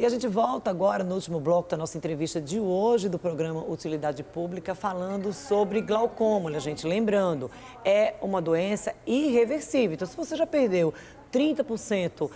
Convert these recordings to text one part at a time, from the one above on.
E a gente volta agora no último bloco da nossa entrevista de hoje do programa Utilidade Pública, falando sobre glaucoma. Olha, gente, lembrando, é uma doença irreversível. Então, se você já perdeu 30%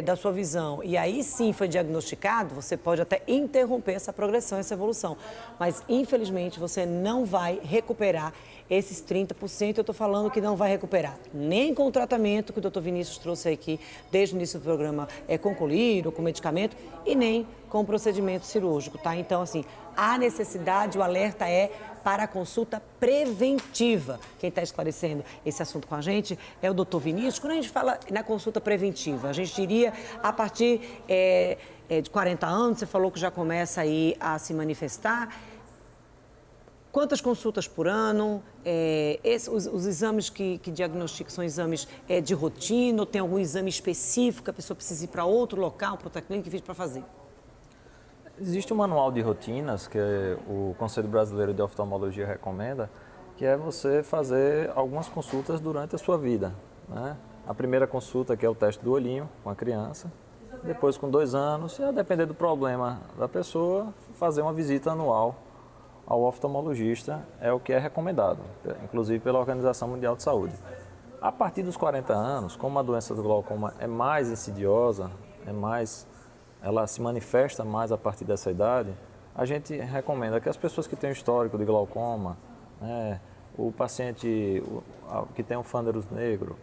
da sua visão e aí sim foi diagnosticado, você pode até interromper essa progressão, essa evolução. Mas, infelizmente, você não vai recuperar esses 30%. Eu estou falando que não vai recuperar nem com o tratamento que o Dr. Vinícius trouxe aqui desde o início do programa, com colírio, com medicamento, e nem com o procedimento cirúrgico, tá? Então, assim, a necessidade, o alerta é para a consulta preventiva. Quem está esclarecendo esse assunto com a gente é o Dr. Vinícius. Quando a gente fala na consulta preventiva, a gente diria a partir de 40 anos, você falou que já começa aí a se manifestar. Quantas consultas por ano? Os exames que diagnosticam são exames de rotina ou tem algum exame específico que a pessoa precisa ir para outro local, para outra clínica, para fazer? Existe um manual de rotinas que o Conselho Brasileiro de Oftalmologia recomenda, que é você fazer algumas consultas durante a sua vida, né? A primeira consulta, que é o teste do olhinho com a criança, depois com 2 anos, e a depender do problema da pessoa, fazer uma visita anual ao oftalmologista é o que é recomendado, inclusive pela Organização Mundial de Saúde. A partir dos 40 anos, como a doença do glaucoma é mais insidiosa, ela se manifesta mais a partir dessa idade, a gente recomenda que as pessoas que têm um histórico de glaucoma, né, o paciente que tem um fâneros negro,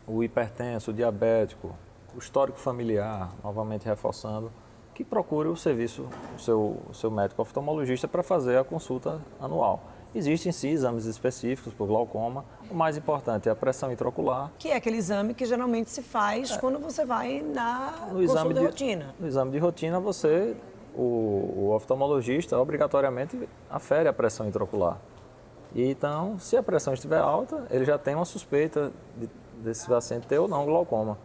o hipertenso, o diabético, o histórico familiar, novamente reforçando, que procure o serviço, o seu médico oftalmologista para fazer a consulta anual. Existem sim exames específicos para o glaucoma. O mais importante é a pressão intraocular. Que é aquele exame que geralmente se faz quando você vai na consulta de rotina. No exame de rotina, o oftalmologista obrigatoriamente afere a pressão intraocular. E então, se a pressão estiver alta, ele já tem uma suspeita desse paciente ter ou não glaucoma.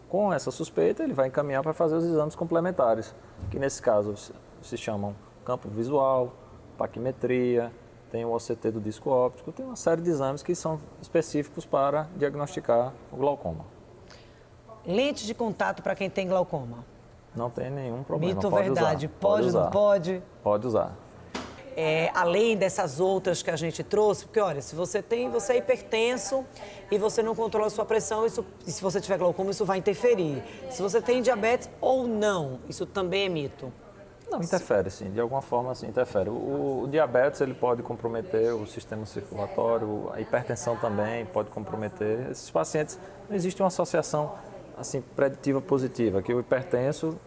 Com essa suspeita, ele vai encaminhar para fazer os exames complementares, que nesse caso se chamam campo visual, paquimetria, tem o OCT do disco óptico, tem uma série de exames que são específicos para diagnosticar o glaucoma. Lente de contato para quem tem glaucoma? Não tem nenhum problema. Mito ou verdade? Pode ou não pode? Pode usar. Além dessas outras que a gente trouxe, porque olha, se você é hipertenso e você não controla a sua pressão, e se você tiver glaucoma, isso vai interferir. Se você tem diabetes ou não, isso também é mito. Não, interfere sim, de alguma forma sim, interfere. O diabetes ele pode comprometer o sistema circulatório, a hipertensão também pode comprometer. Esses pacientes, não existe uma associação assim, preditiva positiva, que o hipertenso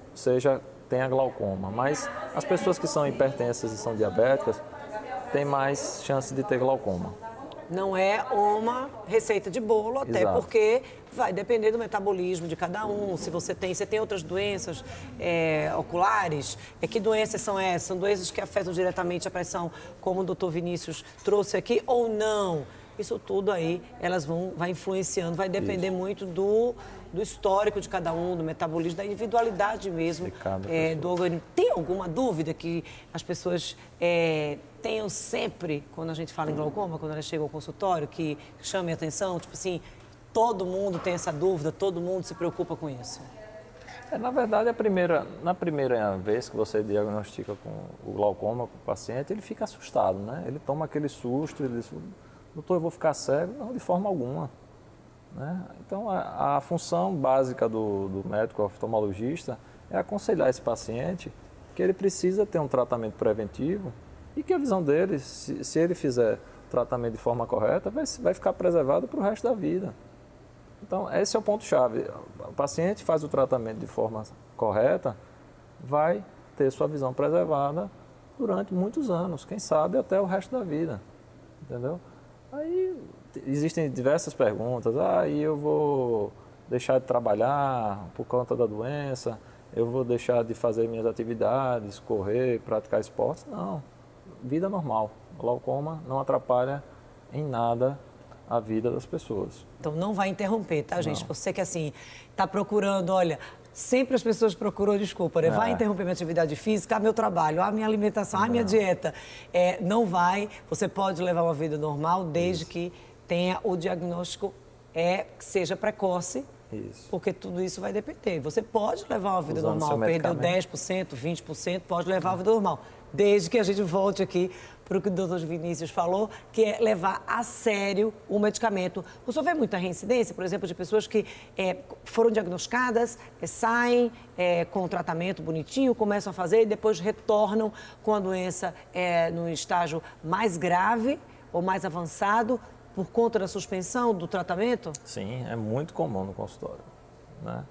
tenha glaucoma, mas as pessoas que são hipertensas e são diabéticas têm mais chance de ter glaucoma. Não é uma receita de bolo, até Exato. Porque vai depender do metabolismo de cada um. Se você tem outras doenças oculares, que doenças são essas? São doenças que afetam diretamente a pressão, como o doutor Vinícius trouxe aqui, ou não? Isso tudo aí, vai influenciando, vai depender muito do histórico de cada um, do metabolismo, da individualidade mesmo do organismo. Tem alguma dúvida que as pessoas tenham sempre, quando a gente fala em glaucoma, quando elas chegam ao consultório, que chame a atenção? Tipo assim, todo mundo tem essa dúvida, todo mundo se preocupa com isso? Na verdade, na primeira vez que você diagnostica com o glaucoma com o paciente, ele fica assustado, né? Ele toma aquele susto, ele diz, doutor, eu vou ficar cego? Não, de forma alguma. Né? Então, a função básica do médico oftalmologista é aconselhar esse paciente que ele precisa ter um tratamento preventivo e que a visão dele, se ele fizer o tratamento de forma correta, vai ficar preservado para o resto da vida. Então, esse é o ponto-chave. O paciente faz o tratamento de forma correta, vai ter sua visão preservada durante muitos anos, quem sabe até o resto da vida, entendeu? Aí existem diversas perguntas, e eu vou deixar de trabalhar por conta da doença, eu vou deixar de fazer minhas atividades, correr, praticar esportes? Não, vida normal. O glaucoma não atrapalha em nada a vida das pessoas. Então não vai interromper, tá, gente? Não. Você que assim, está procurando, olha, sempre as pessoas procuram desculpa, né? Vai interromper minha atividade física, meu trabalho, minha alimentação, minha dieta. Não vai, você pode levar uma vida normal desde que tenha o diagnóstico, que seja precoce Isso. Porque tudo isso vai depender. Você pode levar uma vida Usando normal, seu perdeu medicamento. 10%, 20%, pode levar uma vida normal. Desde que a gente volte aqui para o que o doutor Vinícius falou, que é levar a sério o medicamento. O senhor vê muita reincidência, por exemplo, de pessoas que foram diagnosticadas, saem com o tratamento bonitinho, começam a fazer e depois retornam com a doença no estágio mais grave ou mais avançado, por conta da suspensão do tratamento? Sim, é muito comum no consultório, né?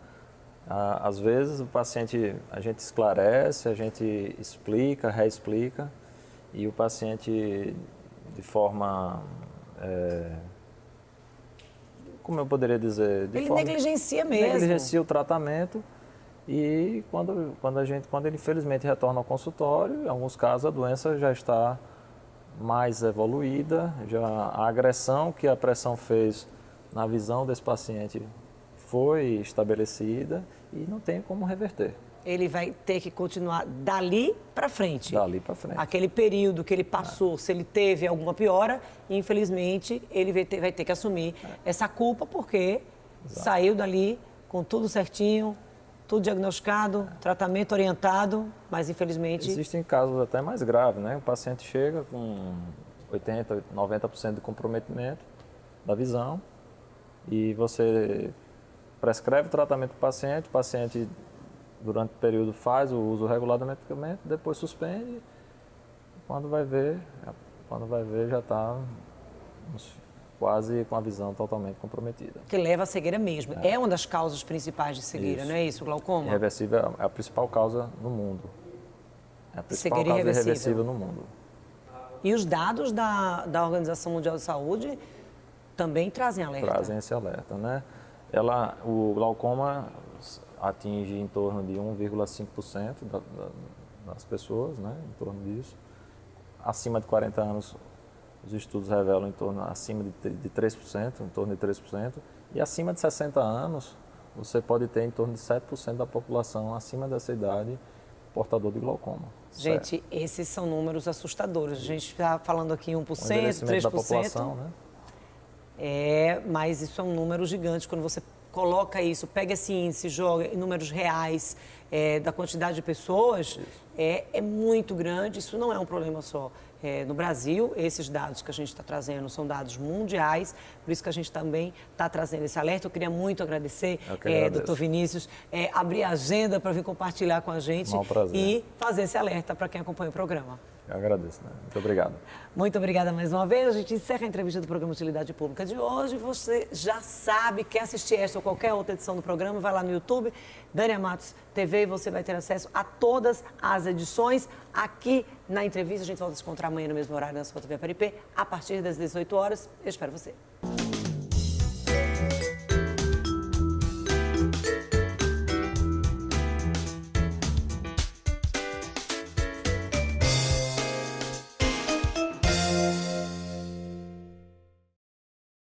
Às vezes o paciente, a gente esclarece, a gente explica, reexplica, e o paciente de forma, como eu poderia dizer? Ele negligencia mesmo. Negligencia o tratamento e quando ele infelizmente retorna ao consultório, em alguns casos a doença já está mais evoluída, já a agressão que a pressão fez na visão desse paciente foi estabelecida e não tem como reverter. Ele vai ter que continuar dali para frente. Dali para frente. Aquele período que ele passou, se ele teve alguma piora, infelizmente ele vai ter que assumir essa culpa porque saiu dali com tudo certinho, tudo diagnosticado, tratamento orientado, mas infelizmente... Existem casos até mais graves, né? O paciente chega com 80%, 90% de comprometimento da visão e você prescreve o tratamento para o paciente durante o período faz o uso regular do medicamento, depois suspende, quando vai ver já está quase com a visão totalmente comprometida. Que leva à cegueira mesmo. É uma das causas principais de cegueira, não é isso, glaucoma? Irreversível é a principal causa no mundo. É a principal Cegueira causa irreversível irreversível no mundo. E os dados da Organização Mundial de Saúde também trazem alerta. Trazem esse alerta, né? O glaucoma atinge em torno de 1,5% das pessoas, né? Em torno disso. Acima de 40 anos, os estudos revelam acima de 3%, em torno de 3%. E acima de 60 anos, você pode ter em torno de 7% da população acima dessa idade portador de glaucoma. Gente, esses são números assustadores. A gente está falando aqui 1%, 3%. Da população, né? Mas isso é um número gigante. Quando você coloca isso, pega esse índice, joga em números reais da quantidade de pessoas, é muito grande. Isso não é um problema só no Brasil. Esses dados que a gente está trazendo são dados mundiais, por isso que a gente também está trazendo esse alerta. Eu queria muito agradecer, doutor Vinícius, abrir a agenda para vir compartilhar com a gente e fazer esse alerta para quem acompanha o programa. Eu agradeço, né? Muito obrigado. Muito obrigada mais uma vez. A gente encerra a entrevista do programa Utilidade Pública de hoje. Você já sabe, quer assistir esta ou qualquer outra edição do programa, vai lá no YouTube, Dânia Matos TV, e você vai ter acesso a todas as edições. Aqui na entrevista, a gente volta a se encontrar amanhã no mesmo horário na sua TV Aparipê, a partir das 18 horas. Eu espero você.